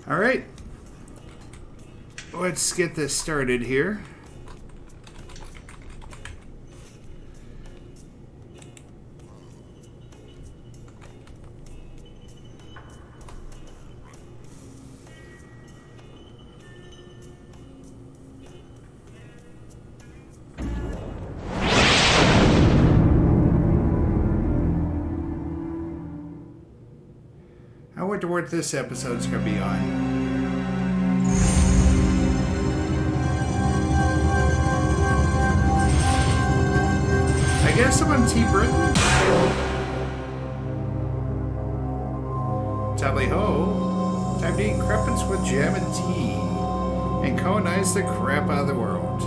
Alright. Let's get this started here. I wonder what this episode's going to be on. I guess I'm on T. Britain. Tally-ho. Time to eat crumpets with jam and tea. And colonize the crap out of the world.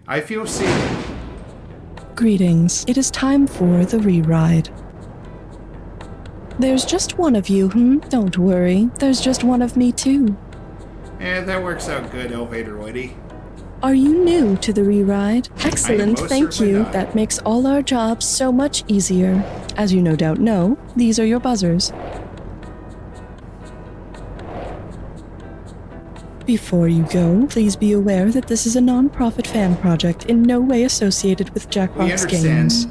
I feel safe. Greetings. It is time for the re-ride. There's just one of you, Don't worry. There's just one of me, too. Yeah, that works out good, elevator lady. Are you new to the re-ride? Excellent, thank you. Not. That makes all our jobs so much easier. As you no doubt know, these are your buzzers. Before you go, please be aware that this is a non-profit fan project in no way associated with Jackbox Games.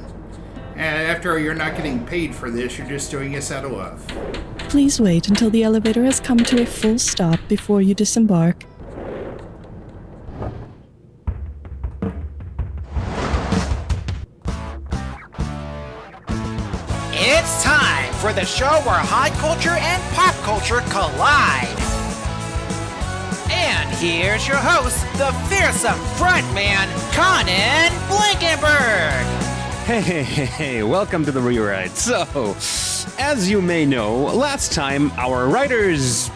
And after all, you're not getting paid for this, you're just doing this out of love. Please wait until the elevator has come to a full stop before you disembark. It's time for the show where high culture and pop culture collide. And here's your host, the fearsome frontman, Conan Blankenberg. Hey, welcome to the rewrite. So, as you may know, last time our writers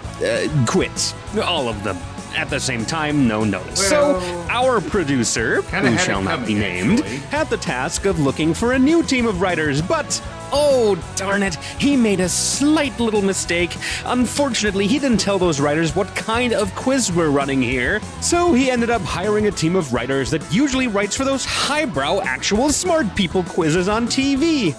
quit. All of them. At the same time, no notice. Well, so, our producer, who shall not be named, had the task of looking for a new team of writers, but oh, darn it, he made a slight little mistake. Unfortunately, he didn't tell those writers what kind of quiz we're running here, so he ended up hiring a team of writers that usually writes for those highbrow, actual smart people quizzes on TV.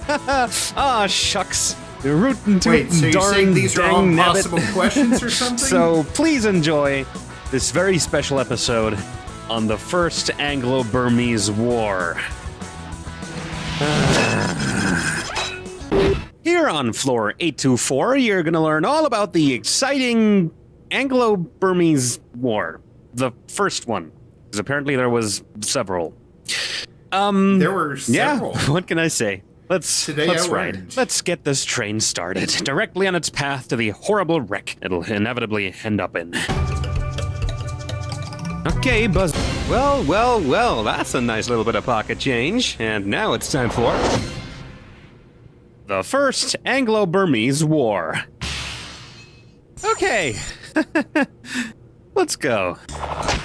Ah, shucks. Rootin' Wait, so you're saying these are all nabbit. impossible questions or something? So, please enjoy this very special episode on the First Anglo-Burmese War. Here on floor 824, you're going to learn all about the exciting Anglo-Burmese War. The first one. Because apparently there was several. There were several. Yeah, what can I say? Let's ride. Let's get this train started. Directly on its path to the horrible wreck it'll inevitably end up in. Okay, Buzz. Well, that's a nice little bit of pocket change. And now it's time for the First Anglo-Burmese War. Okay, let's go.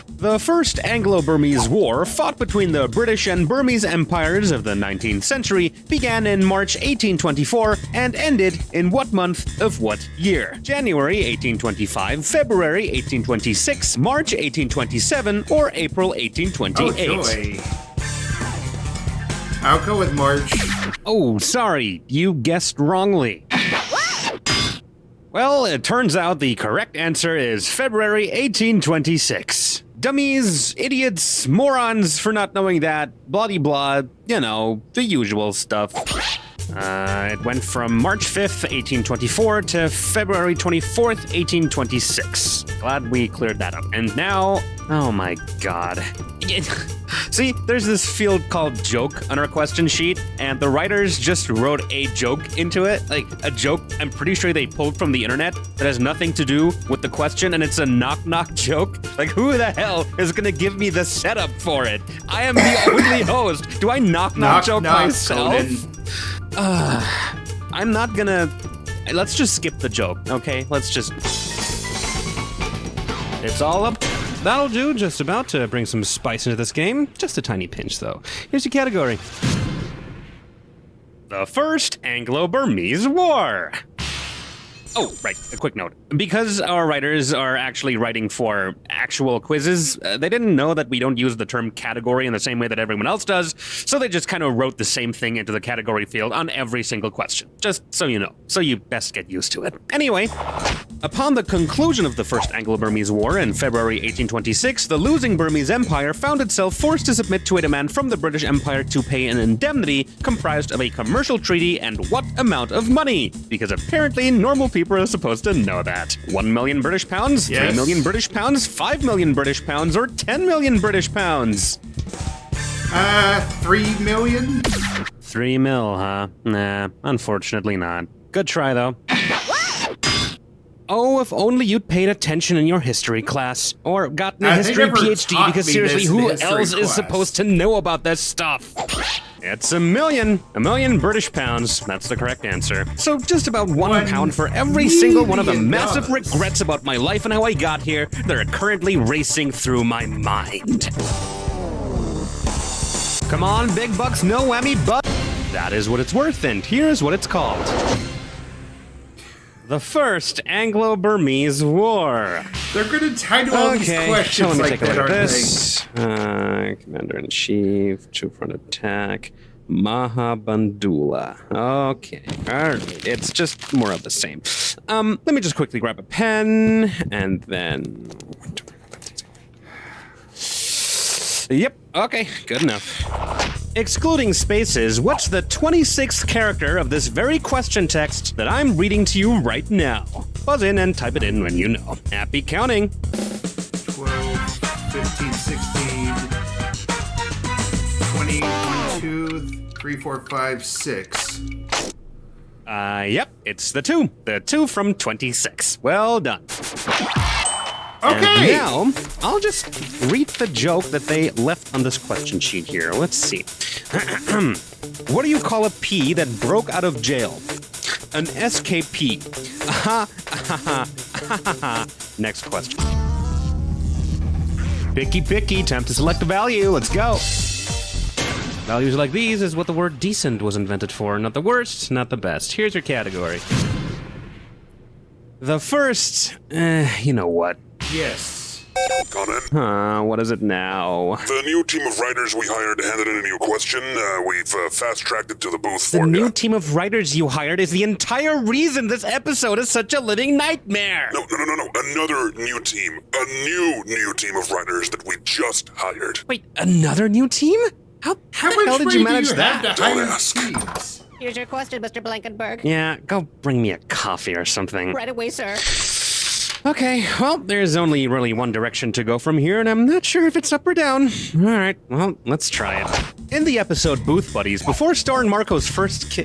The First Anglo-Burmese War, fought between the British and Burmese empires of the 19th century, began in March 1824 and ended in what month of what year? January 1825, February 1826, March 1827, or April 1828? Oh, joy. I'll go with March. Oh, sorry, you guessed wrongly. Well, it turns out the correct answer is February 1826. Dummies, idiots, morons for not knowing that, blah-de-blah, you know, the usual stuff. It went from March 5th, 1824 to February 24th, 1826. Glad we cleared that up. And now, oh my god. See, there's this field called joke on our question sheet, and the writers just wrote a joke into it. Like, a joke I'm pretty sure they pulled from the internet that has nothing to do with the question, and it's a knock-knock joke. Like, who the hell is gonna give me the setup for it? I am the only host. Do I knock-knock joke myself? I'm not gonna... Let's just skip the joke, okay? Let's just... It's all up. That'll do, just about to bring some spice into this game. Just a tiny pinch, though. Here's your category. The First Anglo-Burmese War. Oh, right, a quick note. Because our writers are actually writing for actual quizzes, they didn't know that we don't use the term category in the same way that everyone else does, so they just kind of wrote the same thing into the category field on every single question. Just so you know. So you best get used to it. Anyway, upon the conclusion of the First Anglo-Burmese War in February 1826, the losing Burmese Empire found itself forced to submit to a demand from the British Empire to pay an indemnity comprised of a commercial treaty and what amount of money? Because apparently normal people are supposed to know that. 1 million British pounds, Yes. 3 million British pounds, 5 million British pounds, or 10 million British pounds? 3 million? 3 mil, huh? Nah, unfortunately not. Good try, though. Oh, if only you'd paid attention in your history class. Or gotten a They history never PhD, taught because me seriously, this in who history else is class. supposed to know about this stuff? It's a million British pounds. That's the correct answer. So just about one pound for every single one of the million massive dollars. regrets about my life and how I got here that are currently racing through my mind. Come on, big bucks, no whammy, but that is what it's worth, and here's what it's called. The First Anglo-Burmese War. They're going to title all these So questions let me like take a that, look at aren't this. Commander-in-Chief, two-front attack, Mahabandula. Okay, all right. It's just more of the same. Let me just quickly grab a pen, and then... Yep, okay, good enough. Excluding spaces, what's the 26th character of this very question text that I'm reading to you right now? Buzz in and type it in when you know. Happy counting. they? 12, 15, 16, 20, 1, 2, 3, 4, 5, 6. Yep, it's the 2. The 2 from 26. Well done. Okay! And now, I'll just read the joke that they left on this question sheet here. Let's see. What do you call a pea that broke out of jail? An SKP. Next question. Picky, time to select a value. Let's go. Values like these is what the word decent was invented for. Not the worst, not the best. Here's your category. The first, you know what? Yes. Conan, What is it now? the new team of writers we hired handed in a new question. We've fast-tracked it to the booth The for new you. team of writers you hired is the entire reason this episode is such a living nightmare. No. Another new team. A new team of writers that we just hired. Wait, another new team? How the hell did you manage that? Have to Don't hire ask. teams? Here's your question, Mr. Blankenberg. Yeah, go bring me a coffee or something. Right away, sir. Okay, well, there's only really one direction to go from here, and I'm not sure if it's up or down. All right, well, let's try it. In the episode Booth Buddies, before Star and Marco's first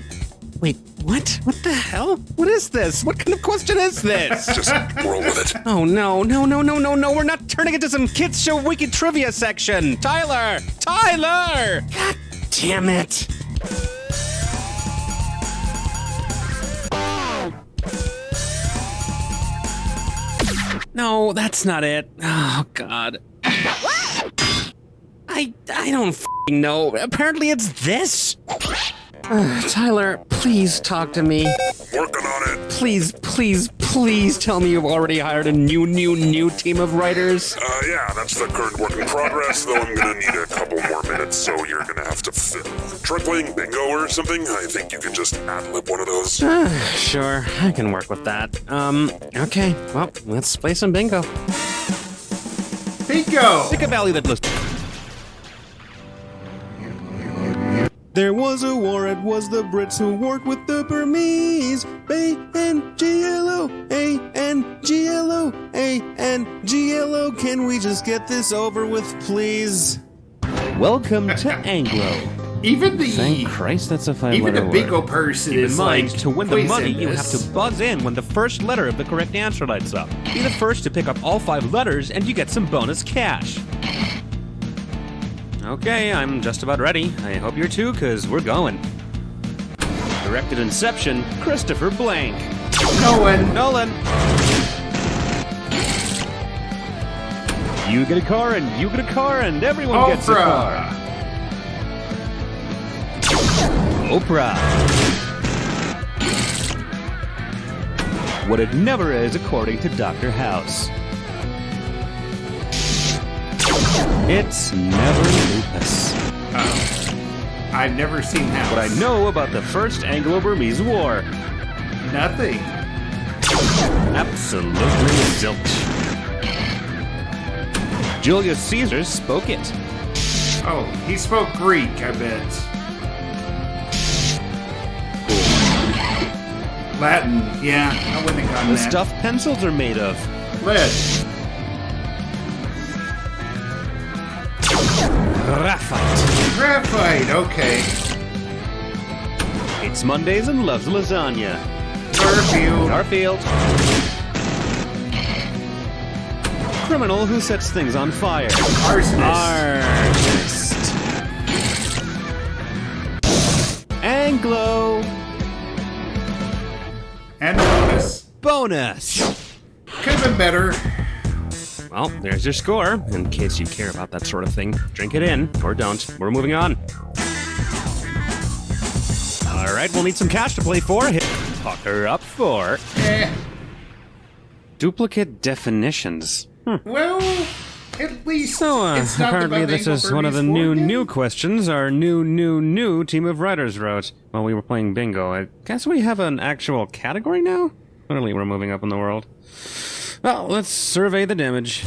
Wait, what? What the hell? What is this? What kind of question is this? Just roll with it. Oh, no. We're not turning into some Kids Show Wiki Trivia section. Tyler! God damn it. No, that's not it. Oh, God. I don't f***ing know. Apparently it's this. Tyler, please talk to me. Working on it. Please tell me you've already hired a new team of writers. Yeah, that's the current work in progress, though I'm gonna need a couple more minutes, so you're gonna have to try playing bingo or something. I think you can just ad-lib one of those. Sure, I can work with that. Okay, well, let's play some bingo. Bingo! Pick a value that looks... There was a war, it was the Brits who worked with the Burmese. A-N-G-L-O, A-N-G-L-O, A-N-G-L-O. Can we just get this over with, please? Welcome to Anglo. Even the Thank Christ that's a even five-letter the word. bingo person Keep in is mind, like to win the money, you have poisonous. to buzz in when the first letter of the correct answer lights up. Be the first to pick up all 5 letters, and you get some bonus cash. Okay, I'm just about ready. I hope you're too, because we're going. Directed Inception, Christopher Blank. Nolan. You get a car, and you get a car, and everyone gets a car. Oprah. what it never is according to Dr. House. It's never lupus. I've never seen House. What I know about the First Anglo-Burmese War. Nothing. Absolutely zilch. Julius Caesar spoke it. Oh, he spoke Greek, I bet. Latin, yeah, I wouldn't have gotten The that. stuff pencils are made of. Lead. Graphite. Graphite, okay. Hates Mondays and loves lasagna. Garfield. Garfield. Criminal who sets things on fire. Arsonist. Artist. Anglo. And bonus. Bonus. Could have been better. Well, there's your score. In case you care about that sort of thing, drink it in, or don't. We're moving on. All right, we'll need some cash to play for. Hit pucker up for duplicate definitions. Well, at least So, it's not apparently about this is one of the Anglo-Burmese War new again? questions our new team of writers wrote while we were playing bingo. I guess we have an actual category now? Clearly we're moving up in the world. Well, let's survey the damage.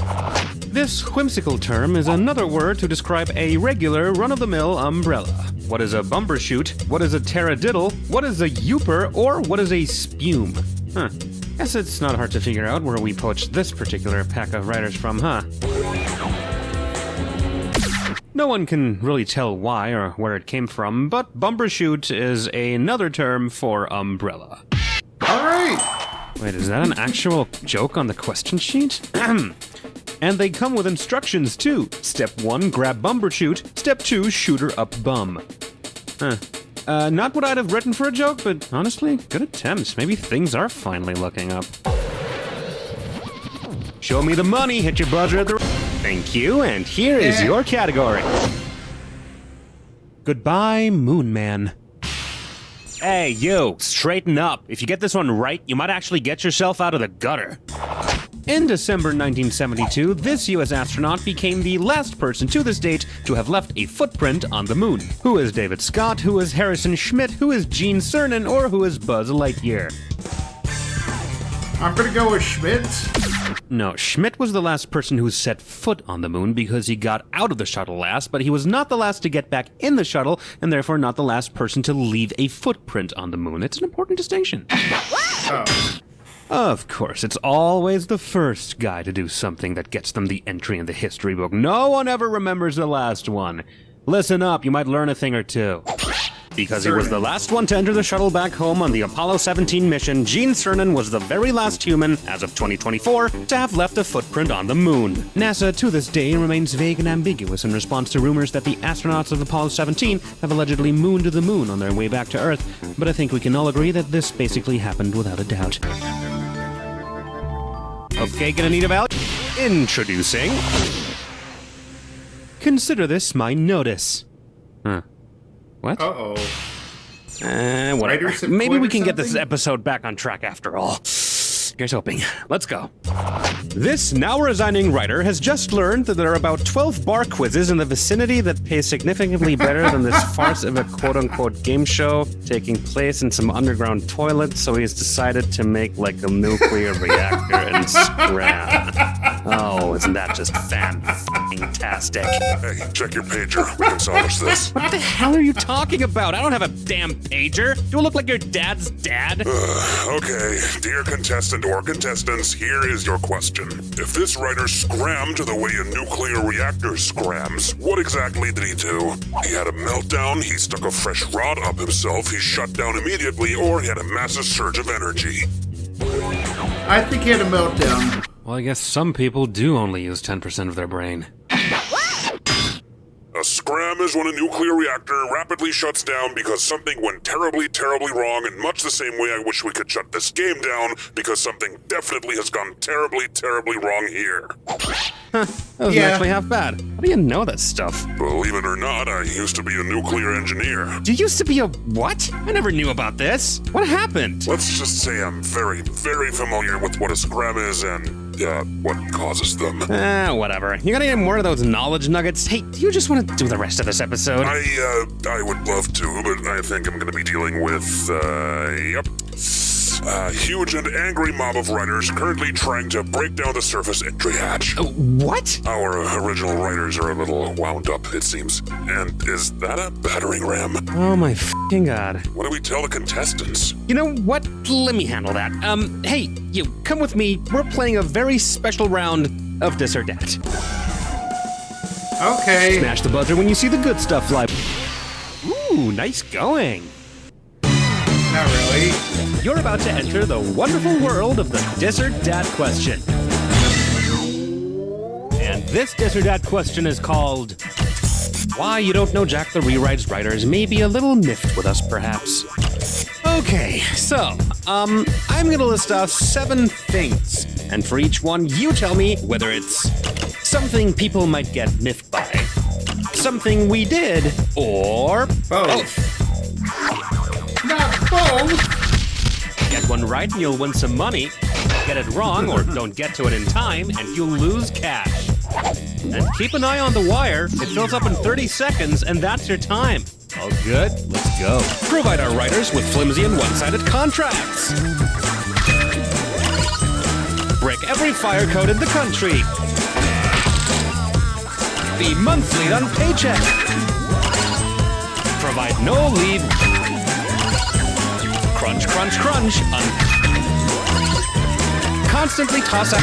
This whimsical term is another word to describe a regular, run-of-the-mill umbrella. What is a bumbershoot? What is a taradiddle? What is a youper? Or what is a spume? Huh. Guess it's not hard to figure out where we poached this particular pack of writers from, huh? No one can really tell why or where it came from, but bumbershoot is another term for umbrella. All right. Wait, is that an actual joke on the question sheet? And they come with instructions, too. Step 1, grab bumbershoot. Step 2, shoot her up bum. Huh. Not what I'd have written for a joke, but honestly, good attempts. Maybe things are finally looking up. Show me the money, hit your buzzer at the... Thank you, and here is your category. Goodbye, Moon Man. Hey, you, straighten up. If you get this one right, you might actually get yourself out of the gutter. In December 1972, this U.S. astronaut became the last person to this date to have left a footprint on the moon. Who is David Scott? Who is Harrison Schmitt? Who is Gene Cernan? Or who is Buzz Lightyear? I'm gonna go with Schmidt. No, Schmidt was the last person who set foot on the moon because he got out of the shuttle last, but he was not the last to get back in the shuttle, and therefore not the last person to leave a footprint on the moon. It's an important distinction. Oh. Of course, it's always the first guy to do something that gets them the entry in the history book. No one ever remembers the last one. Listen up, you might learn a thing or two. Because he was the last one to enter the shuttle back home on the Apollo 17 mission, Gene Cernan was the very last human, as of 2024, to have left a footprint on the moon. NASA, to this day, remains vague and ambiguous in response to rumors that the astronauts of Apollo 17 have allegedly mooned the moon on their way back to Earth, but I think we can all agree that this basically happened without a doubt. Okay, gonna need a value. Introducing... Consider this my notice. Huh. What? Uh-oh. Whatever. Writers have Maybe quit we or can get this something? episode back on track after all. Here's hoping. Let's go. This now resigning writer has just learned that there are about 12 bar quizzes in the vicinity that pay significantly better than this farce of a quote-unquote game show taking place in some underground toilet, so he's decided to make like a nuclear reactor and scram. Oh, isn't that just fan-tastic? Hey, check your pager. We can salvage this. What the hell are you talking about? I don't have a damn pager. Do I look like your dad's dad? Okay, dear contestant or contestants, here is your question. If this writer scrammed the way a nuclear reactor scrams, what exactly did he do? He had a meltdown, he stuck a fresh rod up himself, he shut down immediately, or he had a massive surge of energy. I think he had a meltdown. Well, I guess some people do only use 10% of their brain. A scram is when a nuclear reactor rapidly shuts down because something went terribly, terribly wrong, in much the same way I wish we could shut this game down because something definitely has gone terribly, terribly wrong here. That wasn't actually half bad. How do you know that stuff? Believe it or not, I used to be a nuclear engineer. You used to be a what? I never knew about this. What happened? Let's just say I'm very, very familiar with what a scram is and what causes them. Whatever. You got any more of those knowledge nuggets? Hey, do you just want to do the rest of this episode? I would love to, but I think I'm going to be dealing with, a huge and angry mob of writers currently trying to break down the surface entry hatch. What? Our original writers are a little wound up, it seems. And is that a battering ram? Oh my f***ing god. What do we tell the contestants? You know what? Let me handle that. Hey, you, come with me. We're playing a very special round of This or Dat. Okay. Smash the buzzer when you see the good stuff fly. Ooh, nice going. Not really. You're about to enter the wonderful world of the This or Dat question. And this This or Dat question is called Why You Don't Know Jack the Rewrite's writers may be a little miffed with us, perhaps. Okay, so, I'm gonna list off 7 things. And for each one, you tell me whether it's something people might get miffed by, something we did, or both. Not both. Get one right and you'll win some money. Get it wrong or don't get to it in time and you'll lose cash. And keep an eye on the wire. It fills up in 30 seconds and that's your time. All good? Let's go. Provide our writers with flimsy and one-sided contracts. Break every fire code in the country. Be monthly on paycheck. Provide no leave. Crunch, crunch, crunch. Constantly toss up.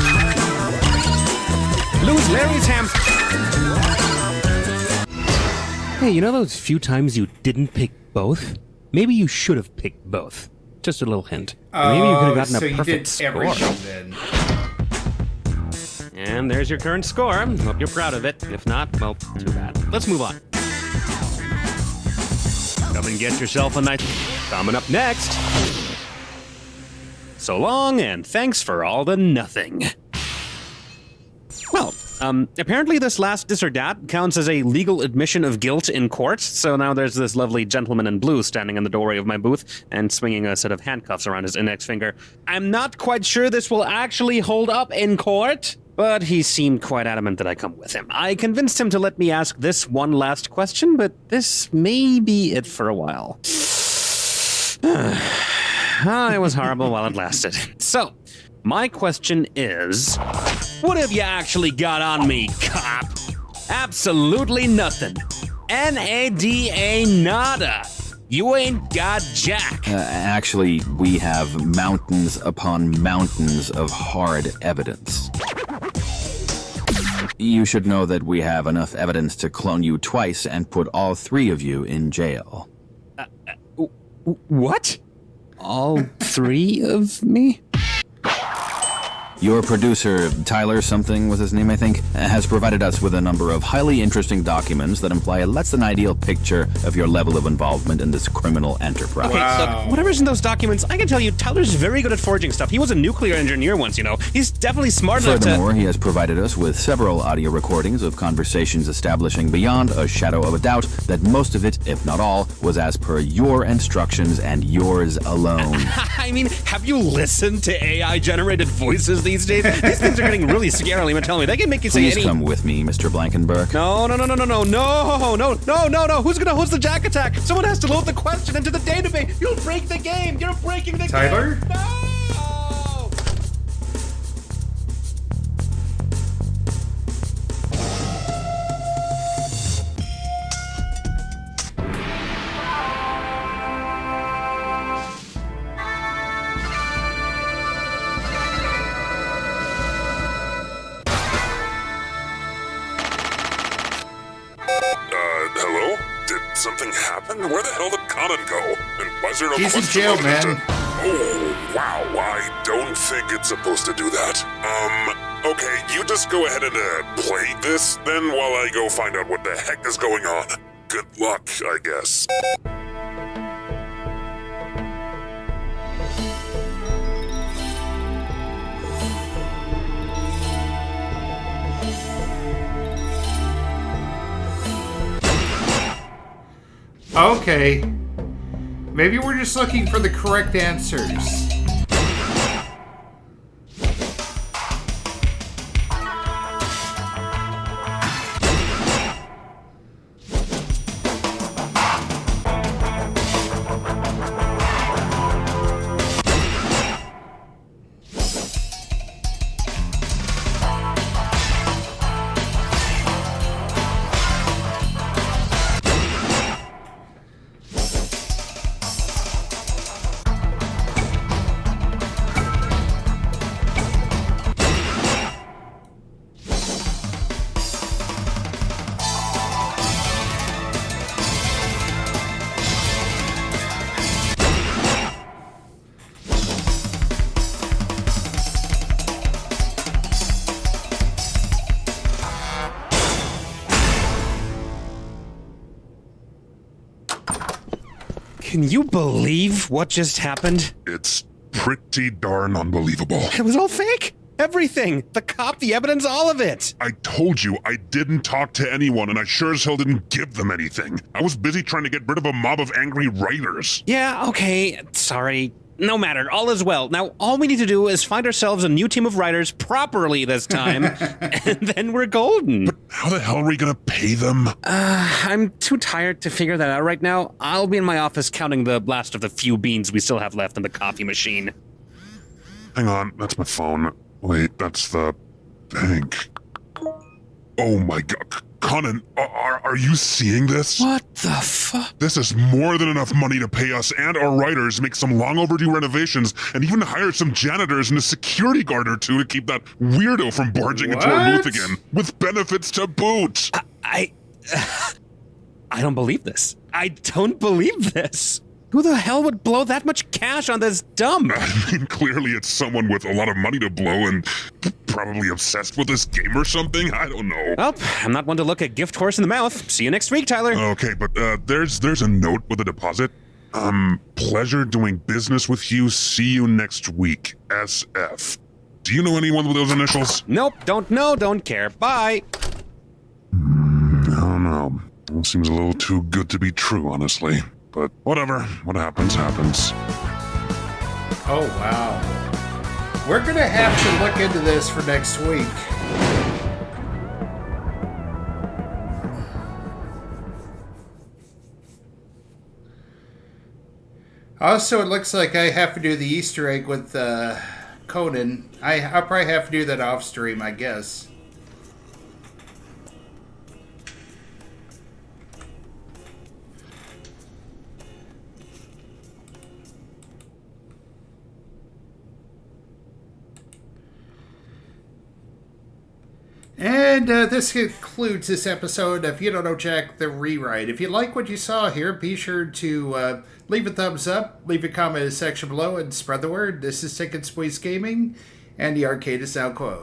Lose Larry's hamster. Hey, you know those few times you didn't pick both? Maybe you should have picked both. Just a little hint. Maybe you could have gotten a perfect score. Then. And there's your current score. Hope you're proud of it. If not, well, too bad. Let's move on. Come and get yourself a nice... Coming up next. So long, and thanks for all the nothing. Well, apparently this last This or Dat counts as a legal admission of guilt in court, so now there's this lovely gentleman in blue standing in the doorway of my booth and swinging a set of handcuffs around his index finger. I'm not quite sure this will actually hold up in court, but he seemed quite adamant that I come with him. I convinced him to let me ask this one last question, but this may be it for a while. It was horrible while it lasted. So, my question is, what have you actually got on me, cop? Absolutely nothing. N-A-D-A nada. You ain't got jack. Actually, we have mountains upon mountains of hard evidence. You should know that we have enough evidence to clone you twice and put all 3 of you in jail. What? All 3 of me? Your producer, Tyler something was his name, I think, has provided us with a number of highly interesting documents that imply a less than ideal picture of your level of involvement in this criminal enterprise. Okay, so whatever's in those documents, I can tell you Tyler's very good at forging stuff. He was a nuclear engineer once, you know. He's definitely smart enough to... Furthermore, he has provided us with several audio recordings of conversations establishing beyond a shadow of a doubt that most of it, if not all, was as per your instructions and yours alone. I mean, have you listened to AI-generated voices these days? These things are getting really scary. Let me tell you, they can make you say Please come with me, Mr. Blankenberg. No. Who's gonna host the jack attack? Someone has to load the question into the database. You'll break the game. You're breaking the Tyler? game. No! Hello? Did something happen? Where the hell did Conan go? And why is there no He's in question jail, on it? man. Oh, wow, I don't think it's supposed to do that. Okay, you just go ahead and play this then while I go find out what the heck is going on. Good luck, I guess. Okay. Maybe we're just looking for the correct answers. Can you believe what just happened? It's pretty darn unbelievable. It was all fake. Everything. The cop, the evidence, all of it. I told you I didn't talk to anyone, and I sure as hell didn't give them anything. I was busy trying to get rid of a mob of angry writers. Yeah, okay. Sorry. No matter. All is well. Now, all we need to do is find ourselves a new team of writers properly this time, and then we're golden. But how the hell are we gonna pay them? I'm too tired to figure that out right now. I'll be in my office counting the last of the few beans we still have left in the coffee machine. Hang on, that's my phone. Wait, that's the bank. Oh my god. Conan, are you seeing this? What the fuck? This is more than enough money to pay us and our writers, make some long overdue renovations, and even hire some janitors and a security guard or two to keep that weirdo from barging into our booth again, with benefits to boot. I don't believe this. I don't believe this. Who the hell would blow that much cash on this dump? I mean, clearly it's someone with a lot of money to blow and probably obsessed with this game or something. I don't know. Well, I'm not one to look a gift horse in the mouth. See you next week, Tyler. Okay, but there's a note with a deposit. Pleasure doing business with you. See you next week. SF. Do you know anyone with those initials? Nope, don't know, don't care. Bye. I don't know. It seems a little too good to be true, honestly. But whatever. What happens, happens. Oh, wow. We're going to have to look into this for next week. Also, it looks like I have to do the Easter egg with Conan. I'll probably have to do that off stream, I guess. And this concludes this episode of You Don't Know Jack, the Rewrite. If you like what you saw here, be sure to leave a thumbs up, leave a comment in the section below, and spread the word. This is Ticket Squeeze Gaming, and the arcade is now closed.